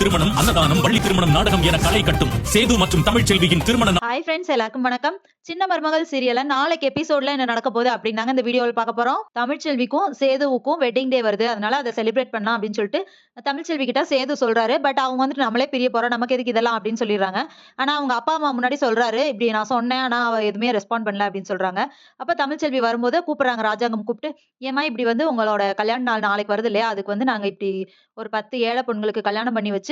திருமணம், அன்னதானம், வள்ளி திருமணம், நாடகம் என களை கட்டும் சேது மற்றும் தமிழ்ச்செல்வியின் திருமண ஹாய் ஃப்ரெண்ட்ஸ், எல்லாருக்கும் வணக்கம். சின்ன மருமகள் சீரியல்ல நாளைக்கு எபிசோட்ல என்ன நடக்க போகுது அப்படின்னாங்க இந்த வீடியோவில் பார்க்க போறோம். தமிழ்ச்செல்விக்கும் சேதுவுக்கும் வெட்டிங் டே வருது, அதனால அதை செலிப்ரேட் பண்ணலாம் அப்படின்னு சொல்லிட்டு தமிழ்ச்செல்வி கிட்ட சேது சொல்றாரு. பட் அவங்க வந்துட்டு நம்மளே பிரிய போறோம், நமக்கு எதுக்கு இதெல்லாம் அப்படின்னு சொல்லிடுறாங்க. ஆனா அவங்க அப்பா அம்மா முன்னாடி சொல்றாரு, இப்படி நான் சொன்னேன், ஆனா அவ எதுவுமே ரெஸ்பாண்ட் பண்ணல அப்படின்னு சொல்றாங்க. அப்ப தமிழ்ச்செல்வி வரும்போது கூப்பிடுறாங்க, ராஜாங்கம் கூப்பிட்டு, ஏமா இப்படி வந்து உங்களோட கல்யாண நாள் நாளைக்கு வருது இல்லையா, அதுக்கு வந்து நாங்க இப்படி ஒரு 10 ஏழை பொண்ணுங்களுக்கு கல்யாணம் பண்ணி வச்சு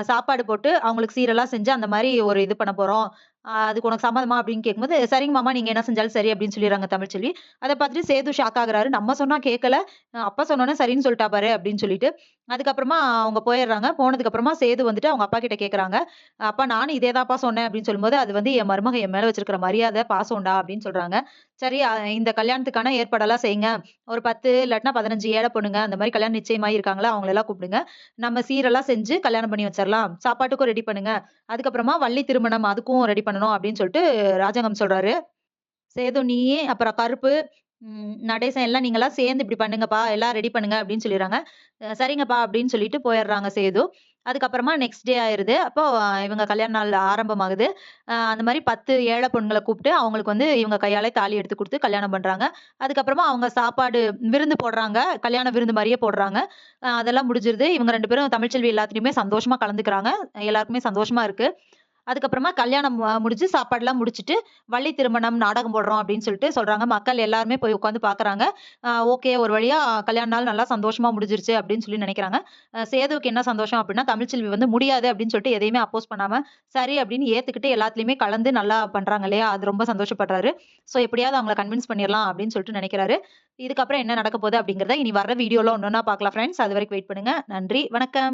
சாப்பாடு போட்டு அவங்களுக்கு சீரெல்லாம் செஞ்சு அந்த மாதிரி ஒரு இது பண்ண போறோம். அதுக்கு உனக்கு சம்மதமா அப்படின்னு கேட்கும்போது, சரிங்க மாமா நீங்க என்ன செஞ்சாலும் சரி அப்படின்னு சொல்லிடுறாங்க தமிழ்ச்செல்வி. அத பார்த்துட்டு சேது ஷாக் ஆகுறாரு. நம்ம சொன்னா கேட்கல. அப்பா சொன்னோனே சரின்னு சொல்லிட்டா பாரு அப்படின்னு சொல்லிட்டு. அதுக்கப்புறமா அவங்க போயிடுறாங்க. போனதுக்கு அப்புறமா சேது வந்துட்டு அவங்க அப்பா கிட்ட கேட்கறாங்க. அப்பா நானும் இதே தான்ப்பா சொன்னேன் அப்படின்னு சொல்லும்போது, அது வந்து என் மருமக என் மேல வச்சிருக்கிற மரியாதை, பாசம்டா அப்படின்னு சொல்றாங்க. சரி இந்த கல்யாணத்துக்கான ஏற்பாடெல்லாம் செய்யுங்க. ஒரு 10 இல்லாட்டினா 15 ஏழை பொண்ணுங்க அந்த மாதிரி கல்யாணம் நிச்சயமாயி இருக்காங்களா, அவங்கள எல்லாம் கூப்பிடுங்க. நம்ம சீரெல்லாம் செஞ்சு கல்யாணம் பண்ணி வச்சிரலாம். சாப்பாட்டுக்கும் ரெடி பண்ணுங்க. அதுக்கப்புறமா வள்ளி திருமணம் அதுக்கும் ரெடி பண்ணணும் அப்படின்னு சொல்லிட்டு ராஜாங்கம் சொல்றாரு. சேது நீயே அப்புறம் கருப்பு, நடேசன் எல்லாம் நீங்கலாம் சேர்ந்து இப்படி பண்ணுங்கப்பா, எல்லாம் ரெடி பண்ணுங்க அப்படின்னு சொல்லிடுறாங்க. சரிங்கப்பா அப்படின்னு சொல்லிட்டு போயிடுறாங்க சேது. அதுக்கப்புறமா நெக்ஸ்ட் டே ஆயிருது. அப்போ இவங்க கல்யாண நாள் ஆரம்பமாகுது. அந்த மாரி 10 ஏழை பொண்ணுங்கள கூப்பிட்டு அவங்களுக்கு வந்து இவங்க கையாலே தாலி எடுத்து குடுத்து கல்யாணம் பண்றாங்க. அதுக்கப்புறமா அவங்க சாப்பாடு விருந்து போடுறாங்க. கல்யாண விருந்து மாரியே போடுறாங்க. அதெல்லாம் முடிஞ்சிருது. இவங்க 2 பேரும் தமிழ்ச்செல்வி எல்லாத்துலயுமே சந்தோஷமா கலந்துக்கிறாங்க. எல்லாருக்குமே சந்தோஷமா இருக்கு. அதுக்கப்புறமா கல்யாணம் முடிஞ்சு சாப்பாடுலாம் முடிச்சுட்டு, வள்ளி திருமணம் நாடகம் போடுறோம் அப்படின்னு சொல்லிட்டு சொல்றாங்க. மக்கள் எல்லாருமே போய் உட்கார்ந்து பார்க்குறாங்க. ஓகே ஒரு வழியா கல்யாண நாள் நல்லா சந்தோஷமா முடிஞ்சிருச்சு அப்படின்னு சொல்லி நினைக்கிறாங்க. சேதுவுக்கு என்ன சந்தோஷம் அப்படின்னா, தமிழ்ச்செல்வி வந்து முடியாது அப்படின்னு சொல்லிட்டு எதையுமே அப்போஸ் பண்ணாம, சரி அப்படின்னு ஏத்துக்கிட்டு எல்லாத்துலயுமே கலந்து நல்லா பண்றாங்க இல்லையா? அது ரொம்ப சந்தோஷப்படுறாரு. ஸோ எப்படியாவது அவங்கள கன்வின்ஸ் பண்ணிறலாம் அப்படின்னு சொல்லிட்டு நினைக்கிறாரு. இதுக்கப்புறம் என்ன நடக்க போகுது அப்படிங்கிறத இனி வர்ற வீடியோல ஒண்ணொண்ணா பார்க்கலாம் ஃபிரெண்ட்ஸ். அதுவரைக்கும் வெயிட் பண்ணுங்க. நன்றி, வணக்கம்.